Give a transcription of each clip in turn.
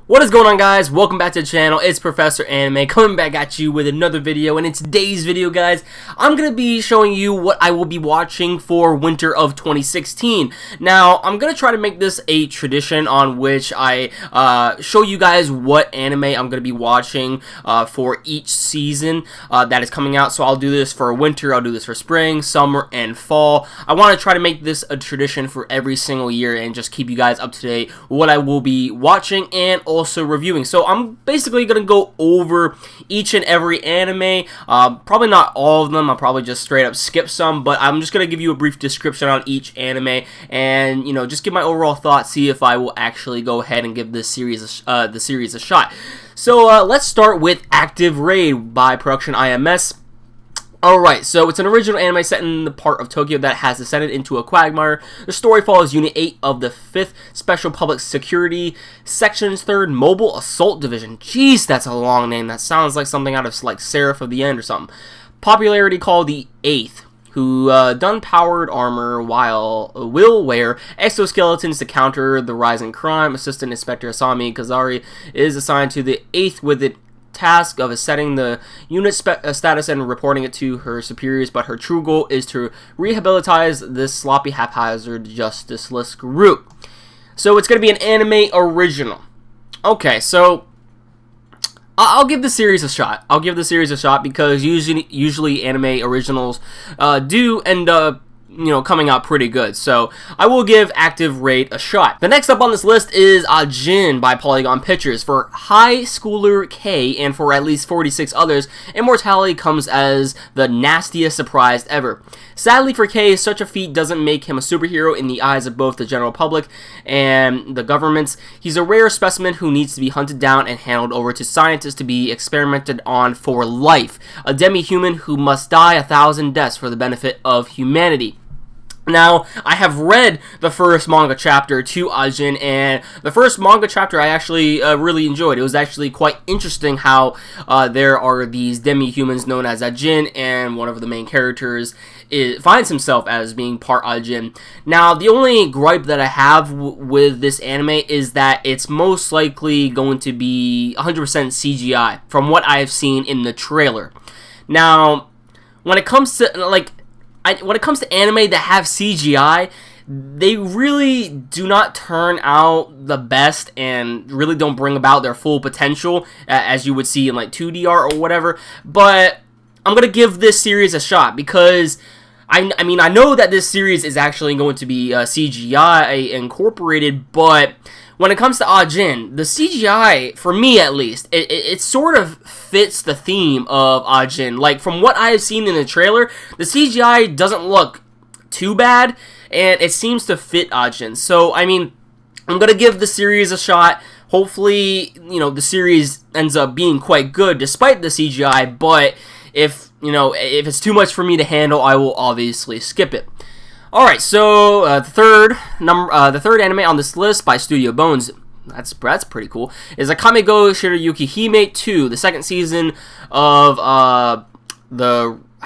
What is going on, guys? Welcome back to the channel. It's Professor Anime coming back at you with another video, and in today's video, guys, I'm going to be showing you what I will be watching for winter of 2016. Now, I'm going to try to make this a tradition on which I show you guys what anime I'm going to be watching for each season that is coming out. So I'll do this for winter, I'll do this for spring, summer, and fall. I want to try to make this a tradition for every single year and just keep you guys up to date what I will be watching and also reviewing. So I'm basically going to go over each and every anime, probably not all of them, I'll probably just straight up skip some, but I'm just going to give you a brief description on each anime and, you know, just give my overall thoughts, see if I will actually go ahead and give this series a shot. So let's start with Active Raid by Production IMS. Alright, so it's an original anime set in the part of Tokyo that has descended into a quagmire. The story follows Unit 8 of the 5th Special Public Security Section's 3rd Mobile Assault Division. Jeez, that's a long name. That sounds like something out of like Seraph of the End or something. Popularity called the 8th, who don powered armor while will wear exoskeletons to counter the rise in crime. Assistant Inspector Asami Kazari is assigned to the 8th with the task of setting the unit status and reporting it to her superiors, but her true goal is to rehabilitate this sloppy, haphazard, justiceless group. So it's going to be an anime original. Okay, so I'll give the series a shot. I'll give the series a shot because usually anime originals do end up, you know, coming out pretty good. So I will give Active Raid a shot. The next up on this list is Ajin by Polygon Pictures. For High Schooler K and for at least 46 others, immortality comes as the nastiest surprise ever. Sadly for K, such a feat doesn't make him a superhero in the eyes of both the general public and the governments. He's a rare specimen who needs to be hunted down and handed over to scientists to be experimented on for life. A demi-human who must die 1,000 deaths for the benefit of humanity. Now, I have read the first manga chapter to Ajin, and the first manga chapter I actually really enjoyed. It was actually quite interesting how there are these demi-humans known as Ajin, and one of the main characters finds himself as being part Ajin. Now, the only gripe that I have with this anime is that it's most likely going to be 100% CGI, from what I've seen in the trailer. Now, when it comes to, when it comes to anime that have CGI, they really do not turn out the best and really don't bring about their full potential, as you would see in like 2D art or whatever. But I'm going to give this series a shot because I mean, I know that this series is actually going to be CGI incorporated, but when it comes to Ajin, the CGI, for me at least, it sort of fits the theme of Ajin. Like, from what I've seen in the trailer, the CGI doesn't look too bad, and it seems to fit Ajin. So, I mean, I'm going to give the series a shot. Hopefully, you know, the series ends up being quite good despite the CGI, but if, you know, if it's too much for me to handle, I will obviously skip it. Alright, so the third anime on this list by Studio Bones, that's pretty cool, is Akame go Shirayuki Hime 2, the second season of I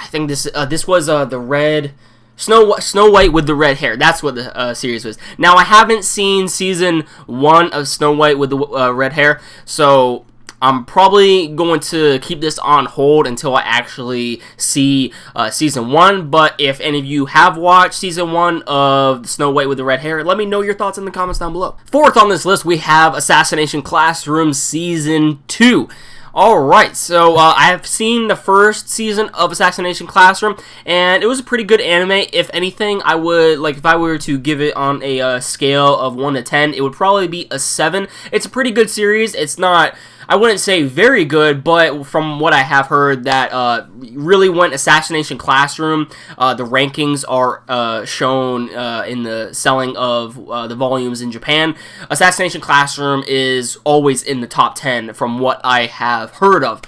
think this was the red Snow White with the red hair. That's what the series was. Now, I haven't seen season 1 of Snow White with the red hair, so I'm probably going to keep this on hold until I actually see Season 1, but if any of you have watched Season 1 of Snow White with the Red Hair, let me know your thoughts in the comments down below. Fourth on this list, we have Assassination Classroom Season 2. Alright, so I have seen the first season of Assassination Classroom, and it was a pretty good anime. If anything, I would, like, if I were to give it on a scale of 1 to 10, it would probably be a 7. It's a pretty good series. It's not, I wouldn't say very good, but from what I have heard, that really when Assassination Classroom, the rankings are shown in the selling of the volumes in Japan, Assassination Classroom is always in the top 10 from what I have heard of.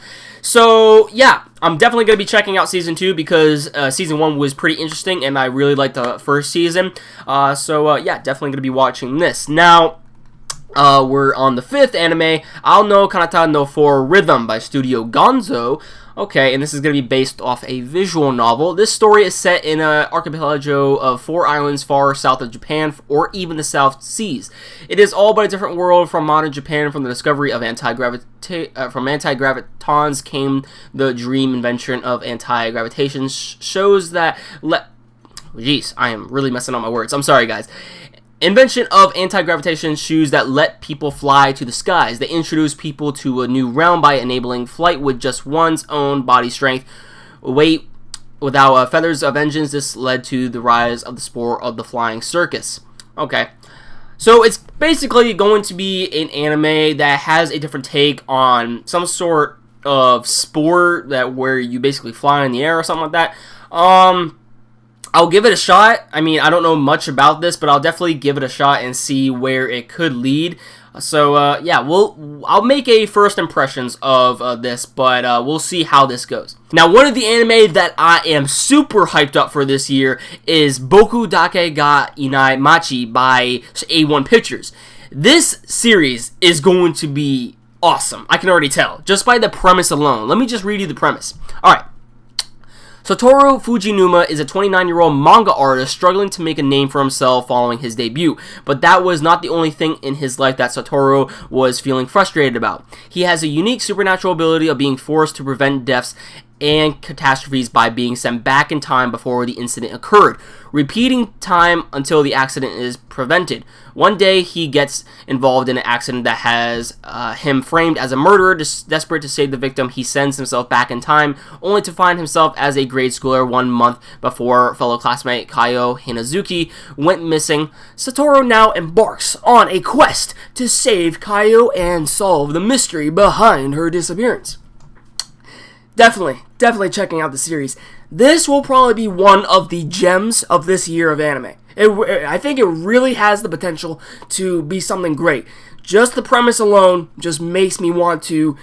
So, yeah, I'm definitely going to be checking out Season 2 because Season 1 was pretty interesting, and I really liked the first season. So, yeah, definitely going to be watching this. Now, we're on the fifth anime, Ao no Kanata no 4 Rhythm by Studio Gonzo. Okay, and this is going to be based off a visual novel. This story is set in an archipelago of 4 islands far south of Japan, or even the South Seas. It is all but a different world from modern Japan. From the discovery of anti-gravitons came the dream invention of anti-gravitation. Shows that Jeez, I am really messing up my words. I'm sorry, guys. Invention of anti-gravitation shoes that let people fly to the skies. They introduce people to a new realm by enabling flight with just one's own body strength. Weight without feathers of engines. This led to the rise of the sport of the flying circus. Okay. So it's basically going to be an anime that has a different take on some sort of sport that where you basically fly in the air or something like that. I'll give it a shot. I mean, I don't know much about this, but I'll definitely give it a shot and see where it could lead. So, yeah, I'll make a first impressions of this, but we'll see how this goes. Now, one of the anime that I am super hyped up for this year is Boku dake ga Inai Machi by A1 Pictures. This series is going to be awesome. I can already tell, just by the premise alone. Let me just read you the premise. Alright. Satoru Fujinuma is a 29-year-old manga artist struggling to make a name for himself following his debut, but that was not the only thing in his life that Satoru was feeling frustrated about. He has a unique supernatural ability of being forced to prevent deaths and catastrophes by being sent back in time before the incident occurred, repeating time until the accident is prevented. One day, he gets involved in an accident that has him framed as a murderer. Desperate to save the victim, he sends himself back in time, only to find himself as a grade schooler 1 month before fellow classmate Kaio Hinazuki went missing. Satoru now embarks on a quest to save Kaio and solve the mystery behind her disappearance. Definitely checking out the series. This will probably be one of the gems of this year of anime. I think it really has the potential to be something great. Just the premise alone just makes me want to,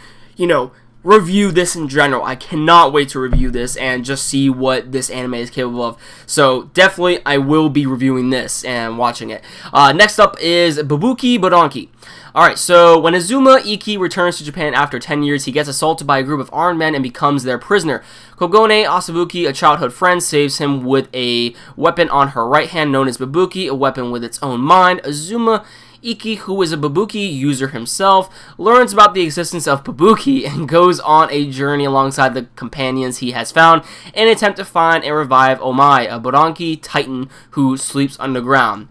review this in general. I cannot wait to review this and just see what this anime is capable of. So definitely I will be reviewing this and watching it. Next up is Bubuki Bodanki. Alright, so when Azuma Iki returns to Japan after 10 years, he gets assaulted by a group of armed men and becomes their prisoner. Kogone Asabuki, a childhood friend, saves him with a weapon on her right hand known as Bubuki, a weapon with its own mind. Azuma Iki, who is a Bubuki user himself, learns about the existence of Bubuki and goes on a journey alongside the companions he has found in an attempt to find and revive Omai, a Bodanki titan who sleeps underground.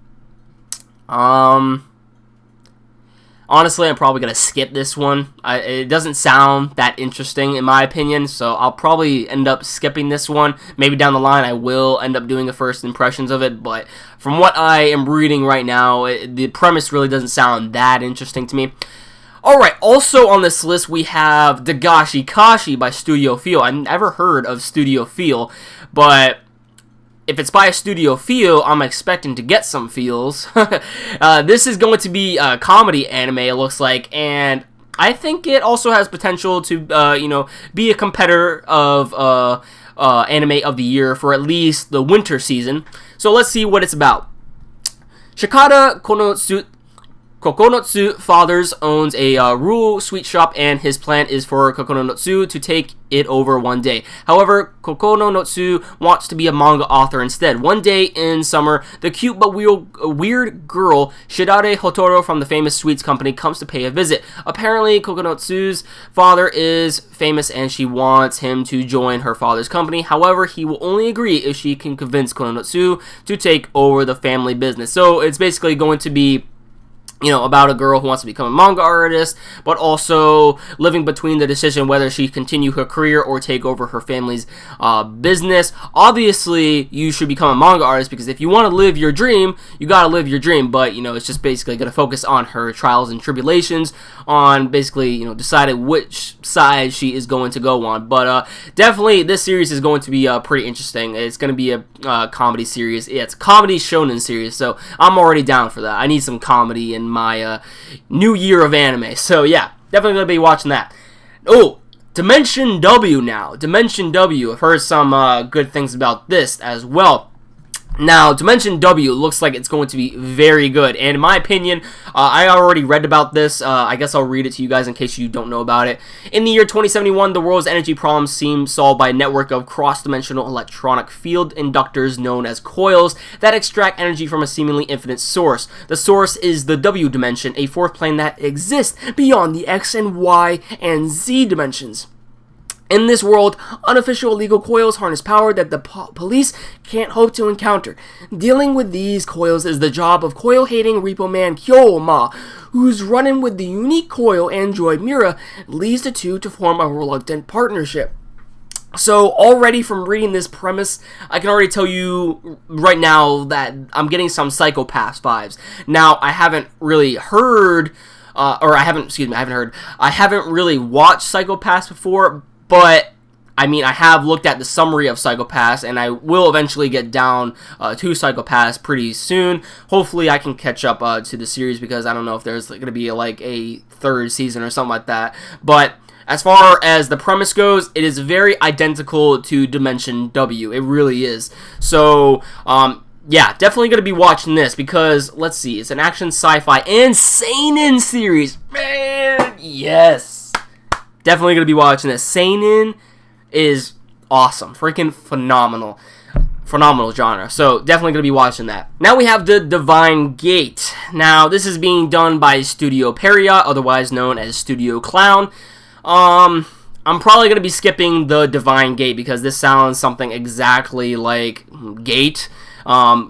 Honestly, I'm probably going to skip this one. It doesn't sound that interesting in my opinion, so I'll probably end up skipping this one. Maybe down the line I will end up doing a first impressions of it, but from what I am reading right now, the premise really doesn't sound that interesting to me. Alright, also on this list we have Dagashi Kashi by Studio Feel. I've never heard of Studio Feel, but if it's by a Studio Feel, I'm expecting to get some feels. This is going to be a comedy anime, it looks like, and I think it also has potential to, be a competitor of anime of the year for at least the winter season. So let's see what it's about. Shikata Kokonotsu Fathers owns a rural sweet shop, and his plan is for Kokonotsu to take it over one day. However, Kokonotsu wants to be a manga author instead. One day in summer, the cute but weird girl Shidare Hotoro from the famous sweets company comes to pay a visit. Apparently, Kokonotsu's father is famous and she wants him to join her father's company. However, he will only agree if she can convince Kokonotsu to take over the family business. So it's basically going to be about a girl who wants to become a manga artist, but also living between the decision whether she continue her career or take over her family's business. Obviously, you should become a manga artist because if you want to live your dream, you gotta live your dream, but, it's just basically gonna focus on her trials and tribulations, on basically, deciding which side she is going to go on. But definitely, this series is going to be pretty interesting. It's gonna be a comedy series. Yeah, it's a comedy shonen series, so I'm already down for that. I need some comedy in my new year of anime. So yeah, definitely gonna be watching that. Oh, Dimension W now. Dimension W. I've heard some good things about this as well. Now, Dimension W looks like it's going to be very good, and in my opinion, I already read about this. I guess I'll read it to you guys in case you don't know about it. In the year 2071, the world's energy problems seem solved by a network of cross-dimensional electronic field inductors known as coils that extract energy from a seemingly infinite source. The source is the W dimension, a fourth plane that exists beyond the X and Y and Z dimensions. In this world, unofficial illegal coils harness power that the police can't hope to encounter. Dealing with these coils is the job of coil-hating repo man Kyo-Ma, who's running with the unique coil android Mira, leads the two to form a reluctant partnership. So already from reading this premise, I can already tell you right now that I'm getting some Psycho-Pass vibes. Now, I haven't really heard, I haven't really watched Psycho-Pass before, but, I mean, I have looked at the summary of Psycho-Pass, and I will eventually get down to Psycho-Pass pretty soon. Hopefully, I can catch up to the series, because I don't know if there's going to be, like, a third season or something like that. But as far as the premise goes, it is very identical to Dimension W. It really is. So, yeah, definitely going to be watching this, because, let's see, it's an action, sci-fi, and seinen series. Man, yes. Definitely going to be watching this. Seinen is awesome. Freaking phenomenal. Phenomenal genre. So, definitely going to be watching that. Now we have the Divine Gate. Now, this is being done by Studio Period, otherwise known as Studio Clown. I'm probably going to be skipping the Divine Gate, because this sounds something exactly like Gate.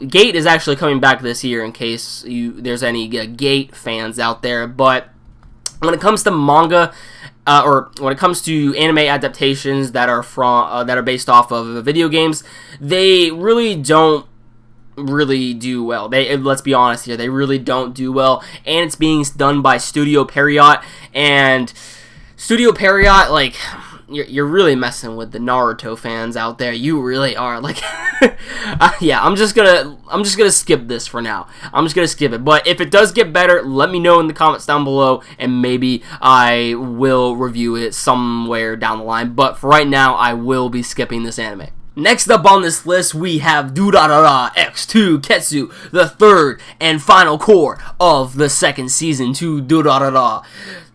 Gate is actually coming back this year, in case there's any Gate fans out there. But when it comes to manga, or when it comes to anime adaptations that are based off of video games, they really don't really do well. Let's be honest here, they really don't do well, and it's being done by Studio Period, and Studio Period, like, you're really messing with the Naruto fans out there. You really are. Like, yeah, I'm just gonna skip this for now. I'm just gonna skip it. But if it does get better, let me know in the comments down below, and maybe I will review it somewhere down the line. But for right now, I will be skipping this anime. Next up on this list, we have Durararax2 Ketsu, the third and final core of the second season to Durarara.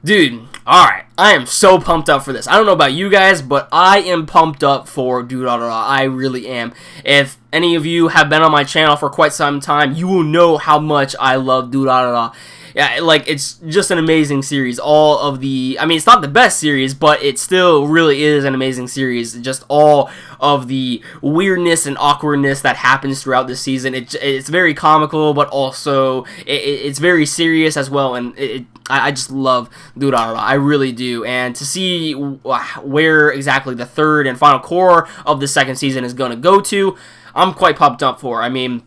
Dude, alright, I am so pumped up for this. I don't know about you guys, but I am pumped up for Durarara. I really am. If any of you have been on my channel for quite some time, you will know how much I love Durarara. Yeah, like, it's just an amazing series. I mean, it's not the best series, but it still really is an amazing series. Just all of the weirdness and awkwardness that happens throughout the season. It's very comical, but also it's very serious as well, and I just love Durarara. I really do. And to see where exactly the third and final core of the second season is going to go to, I'm quite pumped up for. I mean,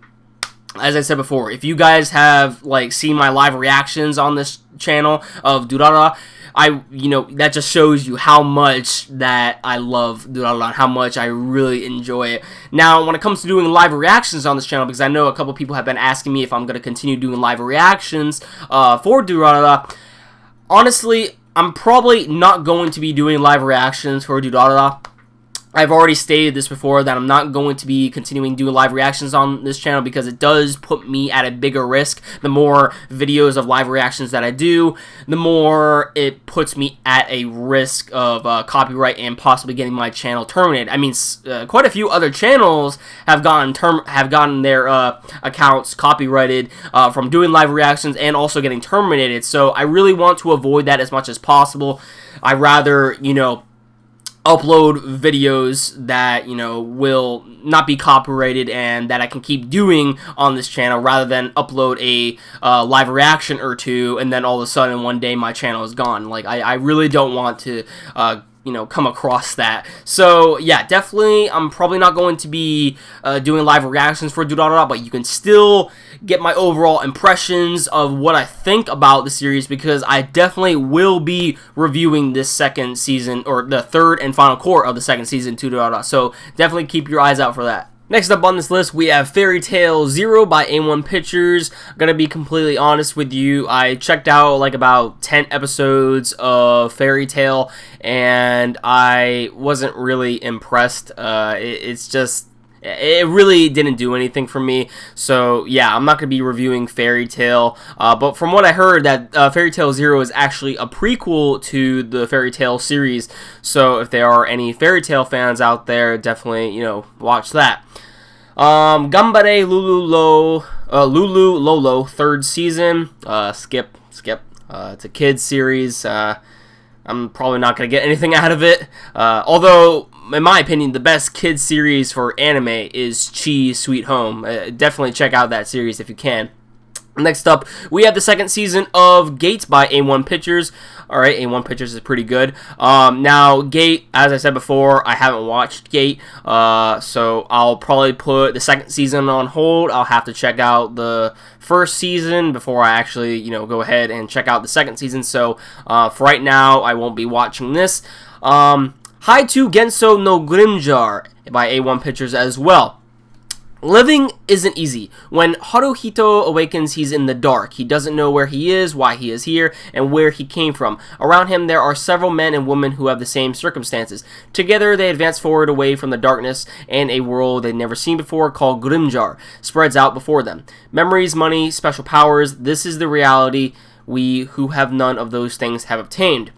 as I said before, if you guys have, like, seen my live reactions on this channel of Durarara, that just shows you how much that I love Durarara, how much I really enjoy it. Now, when it comes to doing live reactions on this channel, because I know a couple people have been asking me if I'm going to continue doing live reactions for Durarara, honestly, I'm probably not going to be doing live reactions for Durarara. I've already stated this before, that I'm not going to be continuing doing live reactions on this channel, because it does put me at a bigger risk. The more videos of live reactions that I do, the more it puts me at a risk of copyright and possibly getting my channel terminated. I mean, quite a few other channels have gotten their accounts copyrighted from doing live reactions and also getting terminated. So I really want to avoid that as much as possible. I'd rather, upload videos that, will not be copyrighted and that I can keep doing on this channel, rather than upload a live reaction or two and then all of a sudden one day my channel is gone. Like, I really don't want to come across that. So yeah, definitely I'm probably not going to be doing live reactions for Durarara, but you can still get my overall impressions of what I think about the series, because I definitely will be reviewing this second season, or the third and final core of the second season to Durarara. So definitely keep your eyes out for that. Next up on this list, we have Fairy Tail Zero by A1 Pictures. I'm gonna be completely honest with you, I checked out like about 10 episodes of Fairy Tail, and I wasn't really impressed. It's just, it really didn't do anything for me. So yeah, I'm not going to be reviewing Fairy Tail, but from what I heard, that Fairy Tail Zero is actually a prequel to the Fairy Tail series. So if there are any Fairy Tail fans out there, definitely, you know, watch that. Gambare Lulu Lolo, third season. Skip. It's a kids series. I'm probably not going to get anything out of it. Although, in my opinion, the best kids series for anime is Chi Sweet Home. Definitely check out that series if you can. Next up, we have the second season of Gate by A1 Pictures. Alright, A1 Pictures is pretty good. Now, Gate, as I said before, I haven't watched Gate, so I'll probably put the second season on hold. I'll have to check out the first season before I actually, you know, go ahead and check out the second season. So, for right now, I won't be watching this. Haitu Genso no Grimjar by A1 Pictures as well. Living isn't easy. When Haruhito awakens, he's in the dark. He doesn't know where he is, why he is here, and where he came from. Around him, there are several men and women who have the same circumstances. Together, they advance forward away from the darkness, and a world they've never seen before called Grimjar spreads out before them. Memories, money, special powers, this is the reality we who have none of those things have obtained.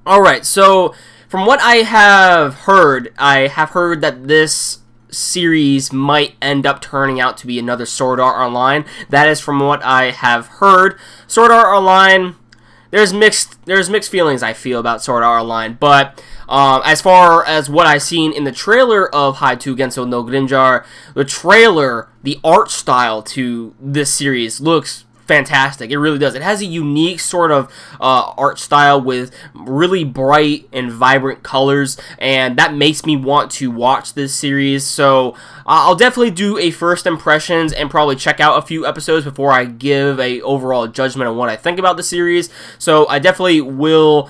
Alright, so from what I have heard that this series might end up turning out to be another Sword Art Online. That is from what I have heard. Sword Art Online, there's mixed feelings I feel about Sword Art Online, but as far as what I've seen in the trailer of Haitu Genso no Grimjar, the art style to this series looks fantastic. It really does. It has a unique sort of art style with really bright and vibrant colors, and that makes me want to watch this series. So I'll definitely do a first impressions and probably check out a few episodes before I give a overall judgment on what I think about the series. So I definitely will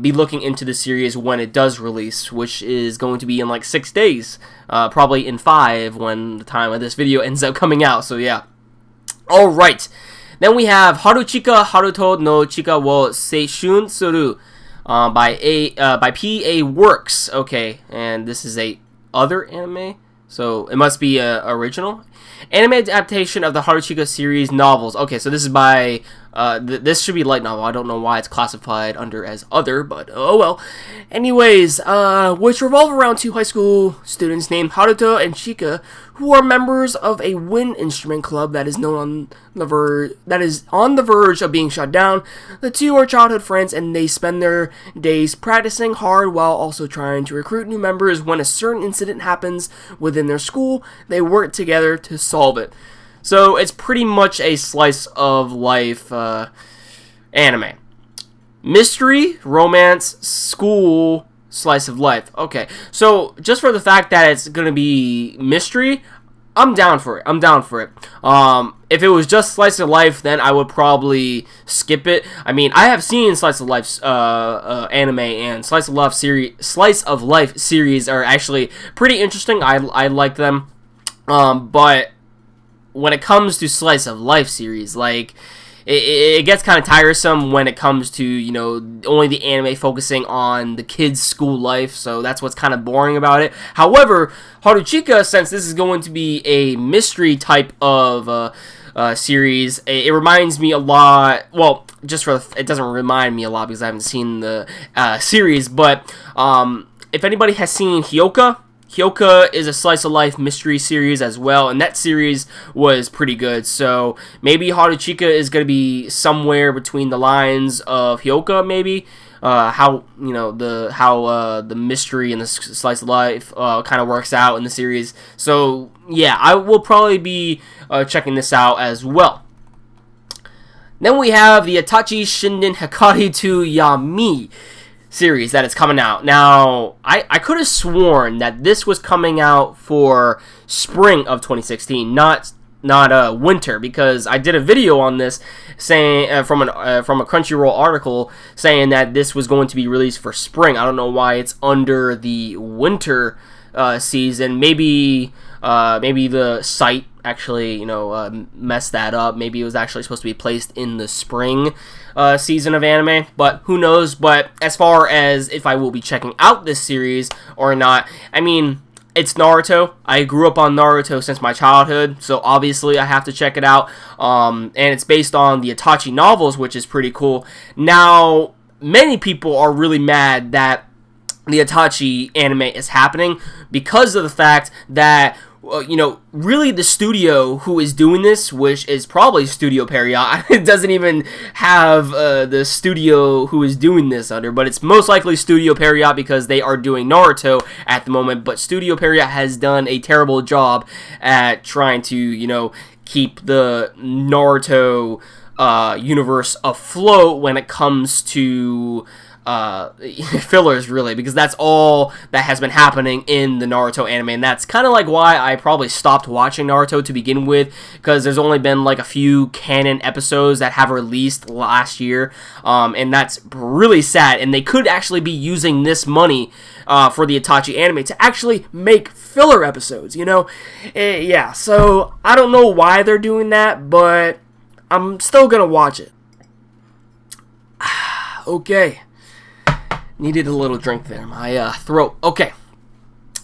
be looking into the series when it does release, which is going to be in like 6 days, probably in 5 when the time of this video ends up coming out. So yeah. All right. Then we have Haruchika Haruto no Chika wo Seishun Suru by P.A. Works. Okay, and this is a other anime, so it must be original. Anime adaptation of the Haruchika series novels. Okay, so this is by this should be light novel. I don't know why it's classified under as other, but oh well. Anyways, which revolve around two high school students named Haruto and Chika, who are members of a wind instrument club that is on the verge of being shut down. The two are childhood friends, and they spend their days practicing hard while also trying to recruit new members. When a certain incident happens within their school, they work together to solve it. So it's pretty much a slice of life anime. Mystery, romance, school, slice of life. Okay, so just for the fact that it's going to be mystery, I'm down for it. If it was just slice of life, then I would probably skip it. I mean, I have seen slice of life anime, and slice of life series are actually pretty interesting. I like them. But when it comes to slice of life series, like, it gets kind of tiresome when it comes to, you know, only the anime focusing on the kids' school life, so that's what's kind of boring about it. However, Haruchika, since this is going to be a mystery type of series, it reminds me a lot, well, it doesn't remind me a lot because I haven't seen the series, but if anybody has seen Hyoka is a slice of life mystery series as well, and that series was pretty good. So maybe Haruchika is going to be somewhere between the lines of Hyoka, maybe. How the mystery and the slice of life kind of works out in the series. So yeah, I will probably be checking this out as well. Then we have the Itachi Shinden Hikari to Yami series that is coming out. Now, I could have sworn that this was coming out for spring of 2016, not winter, because I did a video on this saying from a Crunchyroll article saying that this was going to be released for spring. I don't know why it's under the winter season. Maybe the site actually, messed that up. Maybe it was actually supposed to be placed in the spring season of anime, but who knows. But as far as if I will be checking out this series or not, I mean, It's Naruto. I grew up on Naruto since my childhood, so obviously I have to check it out. And it's based on the Itachi novels, which is pretty cool. Now, many people are really mad that the Itachi anime is happening because of the fact that really the studio who is doing this, which is probably Studio Period, it doesn't even have the studio who is doing this under, but it's most likely Studio Period because they are doing Naruto at the moment, but Studio Period has done a terrible job at trying to, keep the Naruto universe afloat when it comes to fillers, really, because that's all that has been happening in the Naruto anime, and that's kind of like why I probably stopped watching Naruto to begin with, because there's only been like a few canon episodes that have released last year, and that's really sad, and they could actually be using this money for the Itachi anime to actually make filler episodes, yeah, so I don't know why they're doing that, but I'm still gonna watch it. Okay. Needed a little drink there. My throat. Okay.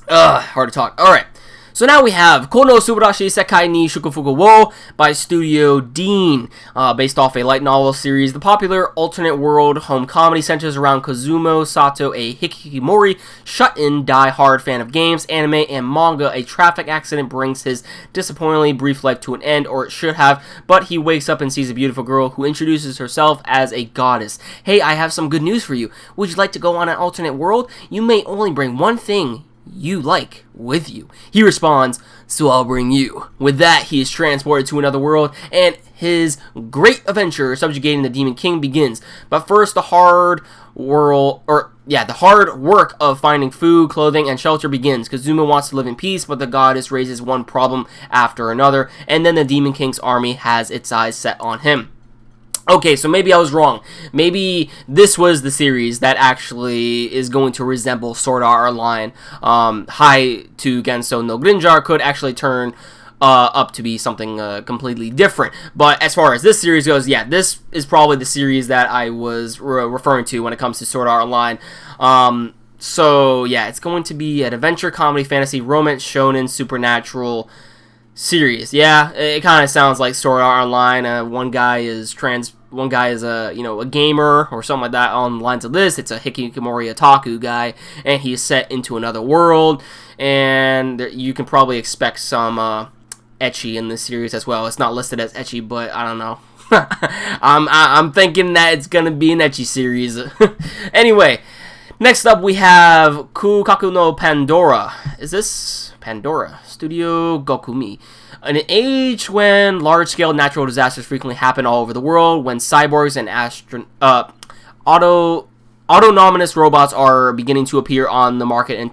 Hard to talk. Alright. So now we have Kono Subarashi Sekai ni Shukufuku wo by Studio Dean, based off a light novel series. The popular alternate world home comedy centers around Kazumo Sato, a hikikomori, shut-in, die-hard fan of games, anime, and manga. A traffic accident brings his disappointingly brief life to an end, or it should have, but he wakes up and sees a beautiful girl who introduces herself as a goddess. Hey, I have some good news for you. Would you like to go on an alternate world? You may only bring one thing you like with you. He responds, so I'll bring you. With that, he is transported to another world, and his great adventure subjugating the Demon King begins. But first, the hard work of finding food, clothing, and shelter begins. Kazuma wants to live in peace, but the goddess raises one problem after another, and then the Demon King's army has its eyes set on him. Okay, so maybe I was wrong. Maybe this was the series that actually is going to resemble Sword Art Online. Hai to Genso no Grinjar could actually turn up to be something completely different. But as far as this series goes, yeah, this is probably the series that I was referring to when it comes to Sword Art Online. So, yeah, it's going to be an adventure, comedy, fantasy, romance, shonen, supernatural series. Yeah, it kind of sounds like Sword Art Online. One guy is a gamer or something like that on the lines of this. It's a hikikomori otaku guy, and he's set into another world, and you can probably expect some ecchi in this series as well. It's not listed as ecchi, but I don't know. I'm thinking that it's gonna be an ecchi series. Anyway, next up we have Kukaku no Pandora. Is this Pandora? Studio Gokumi. In an age when large-scale natural disasters frequently happen all over the world, when cyborgs and autonomous robots are beginning to appear on the market, and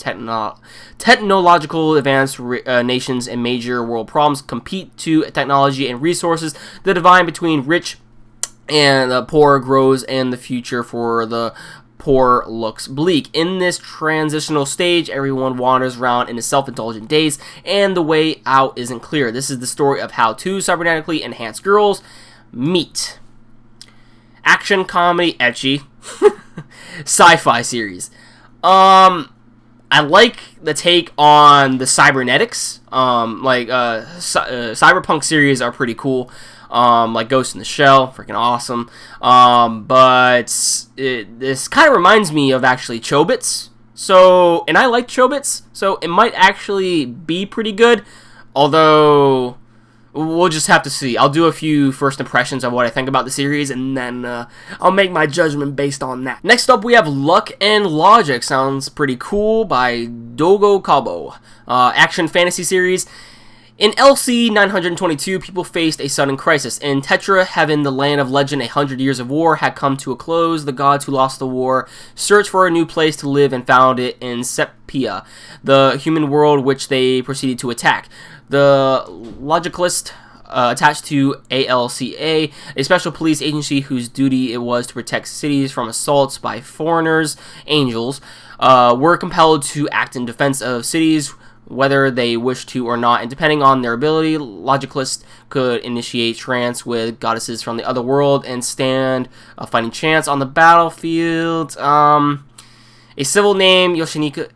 technological advanced nations and major world problems compete to technology and resources, the divide between rich and poor grows, and the future for the poor looks bleak. In this transitional stage, everyone wanders around in a self-indulgent daze, and the way out isn't clear. This is the story of how two cybernetically enhanced girls meet. Action, comedy, ecchi, sci-fi series. I like the take on the cybernetics. Cyberpunk series are pretty cool. Like Ghost in the Shell, freaking awesome. But this kind of reminds me of actually Chobits. So, and I like Chobits, so it might actually be pretty good. Although, we'll just have to see. I'll do a few first impressions of what I think about the series, and then I'll make my judgment based on that. Next up, we have Luck and Logic. Sounds pretty cool, by Dogo Kabo. Action fantasy series. In LC 922, people faced a sudden crisis. In Tetra Heaven, the land of legend, 100 years of war had come to a close. The gods who lost the war searched for a new place to live and found it in Sepia, the human world which they proceeded to attack. The Logicalist, attached to ALCA, a special police agency whose duty it was to protect cities from assaults by foreigners, angels, were compelled to act in defense of cities, whether they wish to or not, and depending on their ability, Logicalists could initiate trance with goddesses from the other world and stand a fighting chance on the battlefield. A civilian named Yoshika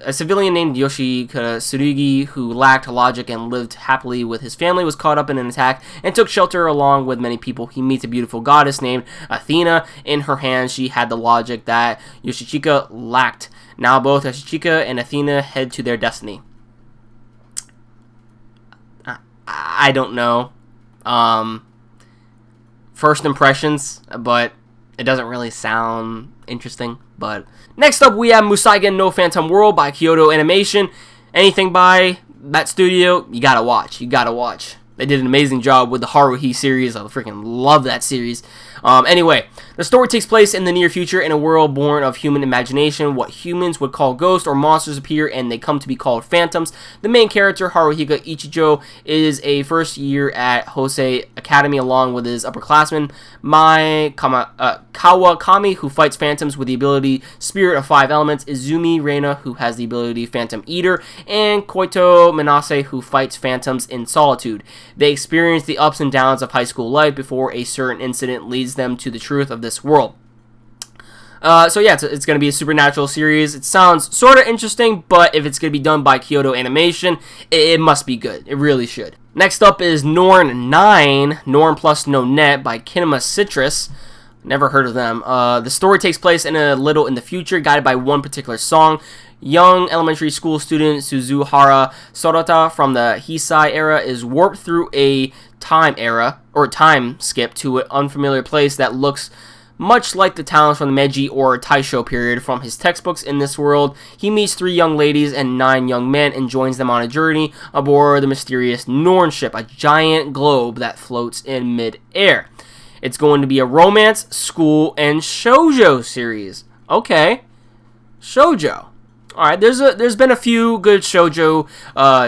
Tsurugi, who lacked logic and lived happily with his family, was caught up in an attack and took shelter along with many people. He meets a beautiful goddess named Athena. In her hands, she had the logic that Yoshika lacked. Now both Yoshika and Athena head to their destiny. I don't know. First impressions, but it doesn't really sound interesting. But next up, we have Musaigen no Phantom World by Kyoto Animation. Anything by that studio, you gotta watch. You gotta watch. They did an amazing job with the Haruhi series. I freaking love that series. Anyway, the story takes place in the near future in a world born of human imagination. What humans would call ghosts or monsters appear, and they come to be called phantoms. The main character, Haruhika Ichijo, is a first year at Hosei Academy along with his upperclassman, Kawakami, who fights phantoms with the ability Spirit of Five Elements, Izumi Reina, who has the ability Phantom Eater, and Koito Minase, who fights phantoms in solitude. They experience the ups and downs of high school life before a certain incident leads them to the truth of this world. So yeah, it's going to be a supernatural series. It sounds sort of interesting, but if it's going to be done by Kyoto Animation, it must be good. It really should. Next up is Norn 9, Norn plus No Net by Kinema Citrus. Never heard of them. The story takes place in a little in the future, guided by one particular song. Young elementary school student Suzuhara Sorota from the Heisei era is warped through a time skip to an unfamiliar place that looks much like the towns from the Meiji or Taisho period from his textbooks. In this world, he meets 3 young ladies and 9 young men and joins them on a journey aboard the mysterious Norn ship, a giant globe that floats in mid-air. It's going to be a romance, school, and shoujo series. Okay, shoujo. Alright, there's been a few good shoujo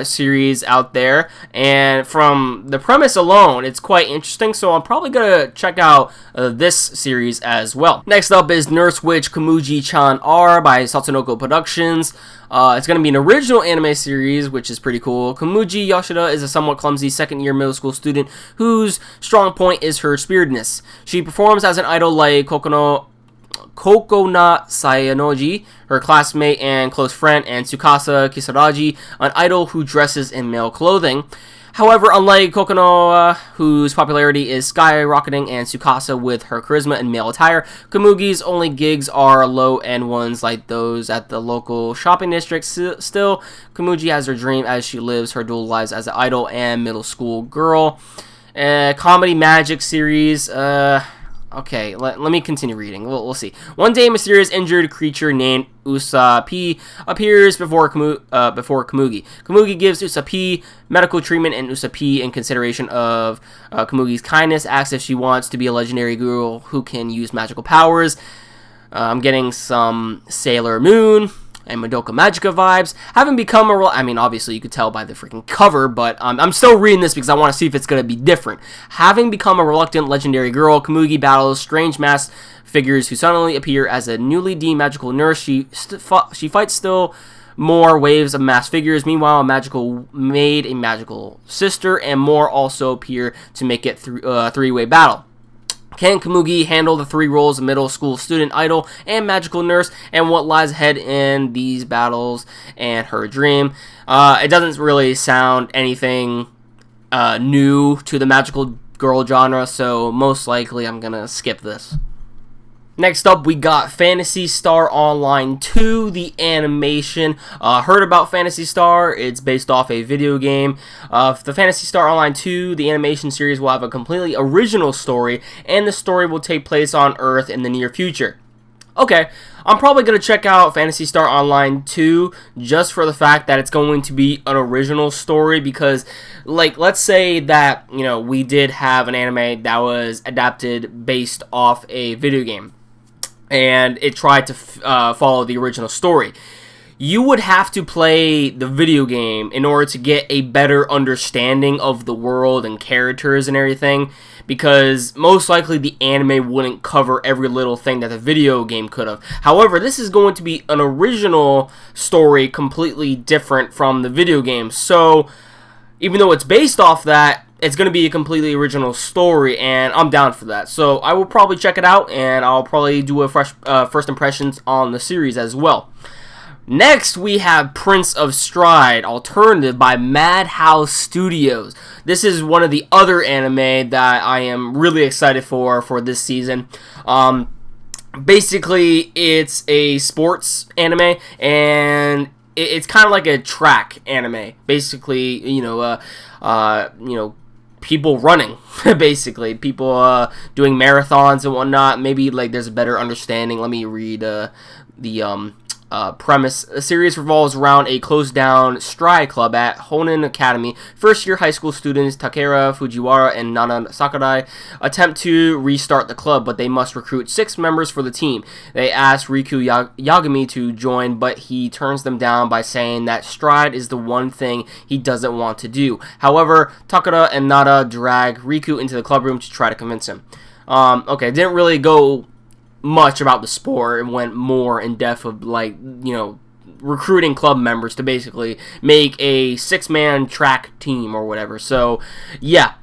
series out there, and from the premise alone, it's quite interesting, so I'm probably going to check out this series as well. Next up is Nurse Witch Komuji-chan R by Satsunoko Productions. It's going to be an original anime series, which is pretty cool. Komuji Yoshida is a somewhat clumsy second-year middle school student whose strong point is her spiritedness. She performs as an idol like Kokona Sayanoji, her classmate and close friend, and Tsukasa Kisaragi, an idol who dresses in male clothing. However, unlike Kokono, whose popularity is skyrocketing, and Tsukasa with her charisma and male attire, Komugi's only gigs are low-end ones like those at the local shopping district. Still, Komugi has her dream as she lives her dual lives as an idol and middle school girl. Comedy magic series, okay, let me continue reading. We'll see. One day, a mysterious injured creature named Usapi appears before Komugi. Komugi gives Usapi medical treatment, and Usapi, in consideration of Komugi's kindness, asks if she wants to be a legendary girl who can use magical powers. I'm getting some Sailor Moon and Madoka Magica vibes. Having become I mean, obviously you could tell by the freaking cover, but I'm still reading this because I want to see if it's going to be different. Having become a reluctant legendary girl, Komugi battles strange masked figures who suddenly appear as a newly deemed magical nurse. She fights still more waves of masked figures. Meanwhile, a magical maid, a magical sister, and more also appear to make it three-way battle. Can Komugi handle the 3 roles of middle school student, idol, and magical nurse, and what lies ahead in these battles and her dream? It doesn't really sound anything new to the magical girl genre, so most likely I'm gonna skip this. Next up, we got Phantasy Star Online 2, the animation. Heard about Phantasy Star? It's based off a video game. The Phantasy Star Online 2, the animation series, will have a completely original story, and the story will take place on Earth in the near future. Okay, I'm probably going to check out Phantasy Star Online 2 just for the fact that it's going to be an original story, because, like, let's say that, you know, we did have an anime that was adapted based off a video game, and it tried to follow the original story. You would have to play the video game in order to get a better understanding of the world and characters and everything, because most likely the anime wouldn't cover every little thing that the video game could have. However, this is going to be an original story, completely different from the video game. So, even though it's based off that, it's going to be a completely original story, and I'm down for that. So I will probably check it out, and I'll probably do a fresh first impressions on the series as well. Next, we have Prince of Stride, Alternative by Madhouse Studios. This is one of the other anime that I am really excited for this season. Basically, it's a sports anime, and it's kind of like a track anime. Basically, people running, basically. People doing marathons and whatnot. Maybe, like, there's a better understanding. Let me read the premise. The series revolves around a closed-down stride club at Honen Academy. First-year high school students Takera Fujiwara and Nana Sakurai attempt to restart the club, but they must recruit 6 members for the team. They ask Riku Yagami to join, but he turns them down by saying that stride is the one thing he doesn't want to do. However, Takara and Nana drag Riku into the club room to try to convince him. Okay, didn't really go much about the sport. It went more in depth of, like, recruiting club members to basically make a 6-man track team or whatever. So yeah,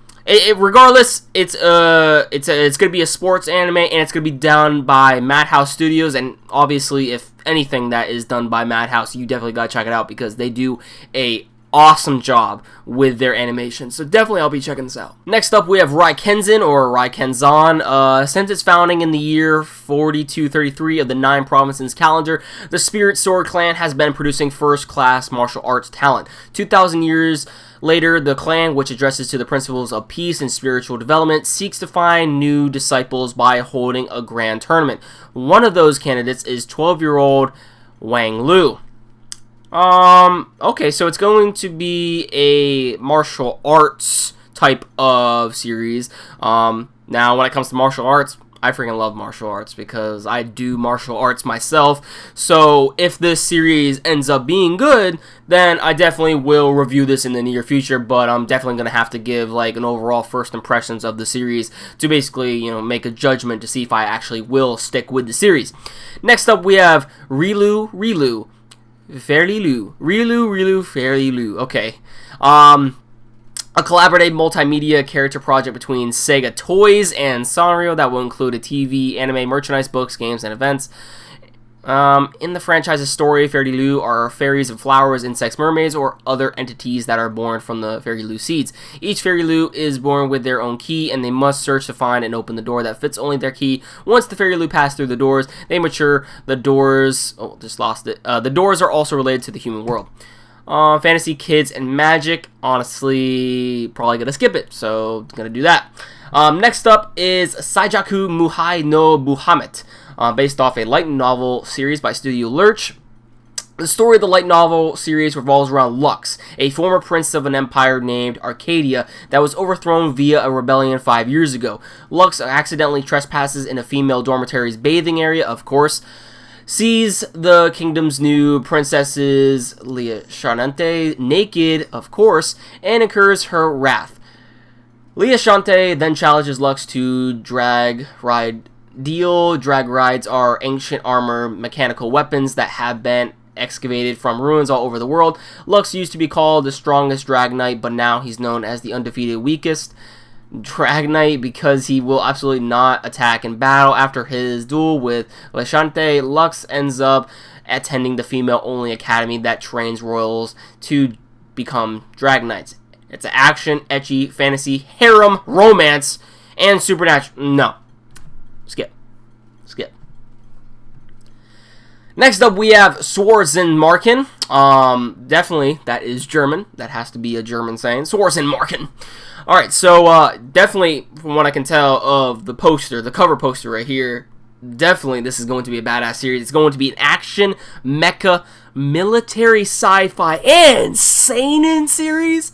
regardless, it's gonna be a sports anime, and it's gonna be done by Madhouse Studios. And obviously, if anything that is done by Madhouse, you definitely gotta check it out, because they do a awesome job with their animation. So definitely I'll be checking this out. Next up, we have Raikenzan, or Raikenzan. Since its founding in the year 4233 of the 9 provinces calendar, the Spirit Sword clan has been producing first-class martial arts talent. 2,000 years later, the clan, which addresses to the principles of peace and spiritual development, seeks to find new disciples by holding a grand tournament. One of those candidates is 12-year-old Wang Lu. Okay, so it's going to be a martial arts type of series. Now, when it comes to martial arts, I freaking love martial arts, because I do martial arts myself. So if this series ends up being good, then I definitely will review this in the near future, but I'm definitely going to have to give, like, an overall first impressions of the series to basically, make a judgment to see if I actually will stick with the series. Next up, we have Rilu Fairly Lu. Okay. A collaborative multimedia character project between Sega Toys and Sanrio that will include a TV, anime, merchandise, books, games, and events. In the franchise's story, Fairy Lu are fairies of flowers, insects, mermaids, or other entities that are born from the Fairy Lu seeds. Each Fairy Lu is born with their own key, and they must search to find and open the door that fits only their key. Once the Fairy Lu pass through the doors, they mature. The doors... Oh, just lost it. The doors are also related to the human world. Fantasy, kids, and magic. Honestly, probably gonna skip it, so gonna do that. Next up is Saijaku Muhai no Buhamet. Based off a light novel series by Studio Lurch. The story of the light novel series revolves around Lux, a former prince of an empire named Arcadia that was overthrown via a rebellion 5 years ago. Lux accidentally trespasses in a female dormitory's bathing area, of course, sees the kingdom's new princesses, Leia Charnante, naked, of course, and incurs her wrath. Leia Shante then challenges Lux to drag rides are ancient armor mechanical weapons that have been excavated from ruins all over the world. Lux used to be called the strongest Drag Knight, but now he's known as the undefeated weakest Drag Knight because he will absolutely not attack in battle. After his duel with Leshante, Lux ends up attending the female-only academy that trains royals to become Drag Knights. It's an action, ecchi, fantasy, harem, romance, and supernatural. No. Skip. Next up, we have Sworzenmarken. Definitely, that is German. That has to be a German saying. Sworzenmarken. Alright, so, definitely, from what I can tell of the poster, the cover poster right here, definitely this is going to be a badass series. It's going to be an action, mecha, military, sci-fi, and seinen series?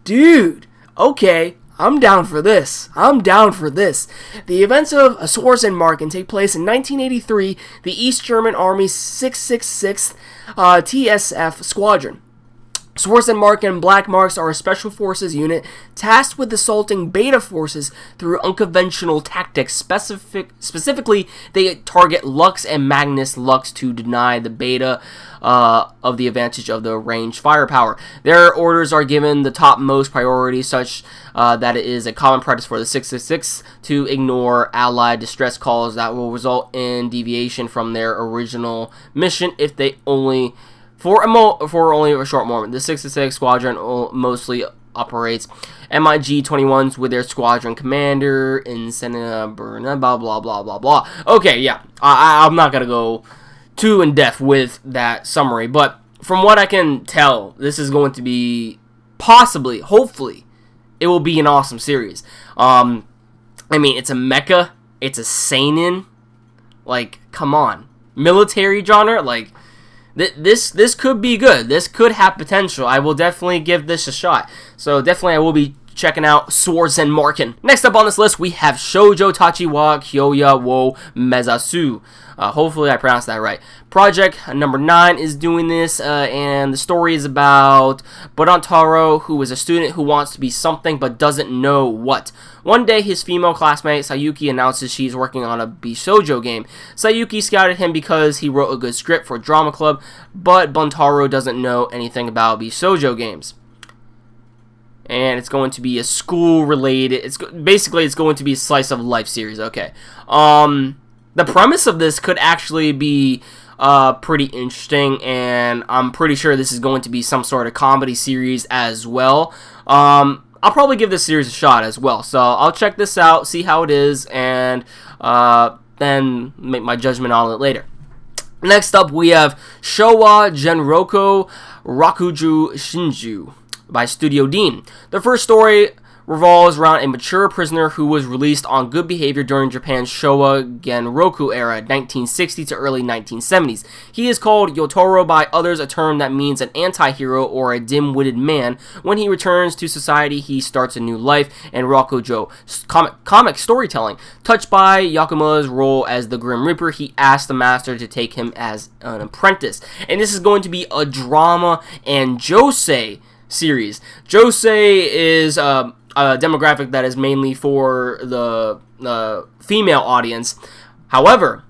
Dude, okay. I'm down for this. The events of Sworzenmarken take place in 1983, the East German Army's 666th TSF Squadron. Swords and Mark and Black Marks are a special forces unit tasked with assaulting beta forces through unconventional tactics. Specifically, they target Lux and Magnus Lux to deny the beta of the advantage of the ranged firepower. Their orders are given the topmost priority, such that it is a common practice for the 666 to ignore allied distress calls that will result in deviation from their original mission if they only... For only a short moment. The 666 squadron mostly operates MiG 21s with their squadron commander in Burna, blah blah blah blah blah. Okay, yeah, I'm not gonna go too in depth with that summary, but from what I can tell, this is going to be possibly, hopefully, it will be an awesome series. I mean, it's a mecha, it's a seinen, like, come on, military genre, like. This could be good. This could have potential. I will definitely give this a shot. So definitely I will be checking out Swords and Marken. Next up on this list, we have Shoujo Tachi wa Kyoya wo Mezasu. Hopefully I pronounced that right. Project number 9 is doing this, and the story is about Borantaro, who is a student who wants to be something but doesn't know what. One day, his female classmate Sayuki announces she's working on a Bishoujo game. Sayuki scouted him because he wrote a good script for drama club, but Buntaro doesn't know anything about Bishoujo games. And it's going to be a school-related... It's going to be a slice of life series. Okay. The premise of this could actually be pretty interesting, and I'm pretty sure this is going to be some sort of comedy series as well. I'll probably give this series a shot as well. So I'll check this out, see how it is, and then make my judgment on it later. Next up, we have Showa Genroku Rakuju Shinju by Studio Dean. The first story revolves around a mature prisoner who was released on good behavior during Japan's Showa Genroku era, 1960 to early 1970s. He is called Yotaro by others, a term that means an anti-hero or a dim-witted man. When he returns to society, he starts a new life, and Rakujo, comic storytelling. Touched by Yakuma's role as the Grim Reaper, he asks the master to take him as an apprentice. And this is going to be a drama and josei series. Josei is a demographic that is mainly for the female audience. However,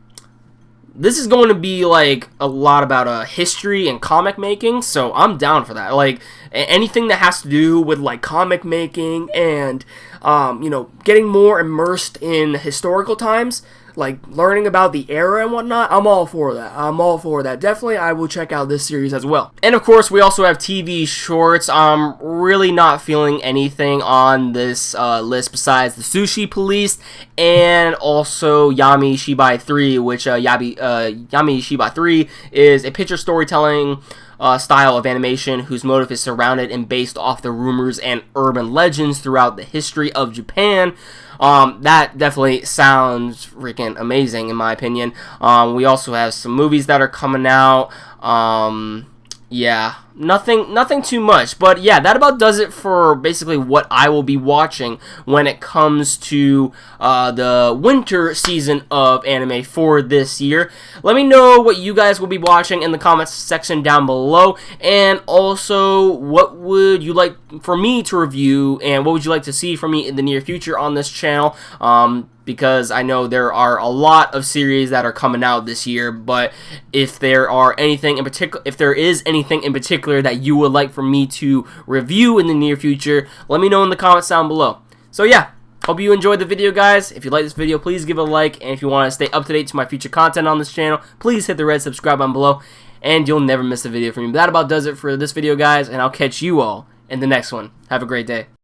this is going to be like a lot about history and comic making, so I'm down for that. Like anything that has to do with like comic making and you know, getting more immersed in historical times, like learning about the era and whatnot, I'm all for that. I'm all for that. Definitely, I will check out this series as well. And of course, we also have TV shorts. I'm really not feeling anything on this list besides the Sushi Police and also Yami Shibai 3, which Yami Shibai 3 is a picture storytelling style of animation whose motive is surrounded and based off the rumors and urban legends throughout the history of Japan. That definitely sounds freaking amazing in my opinion. We also have some movies that are coming out. Yeah, nothing too much, but yeah, that about does it for basically what I will be watching when it comes to the winter season of anime for this year. Let me know what you guys will be watching in the comments section down below, and also what would you like for me to review, and what would you like to see from me in the near future on this channel, because I know there are a lot of series that are coming out this year, but if there is anything in particular that you would like for me to review in the near future, let me know in the comments down below. So yeah, hope you enjoyed the video, guys. If you like this video, please give it a like, and if you want to stay up to date to my future content on this channel, please hit the red subscribe button below, and you'll never miss a video from me. That about does it for this video, guys, and I'll catch you all in the next one. Have a great day.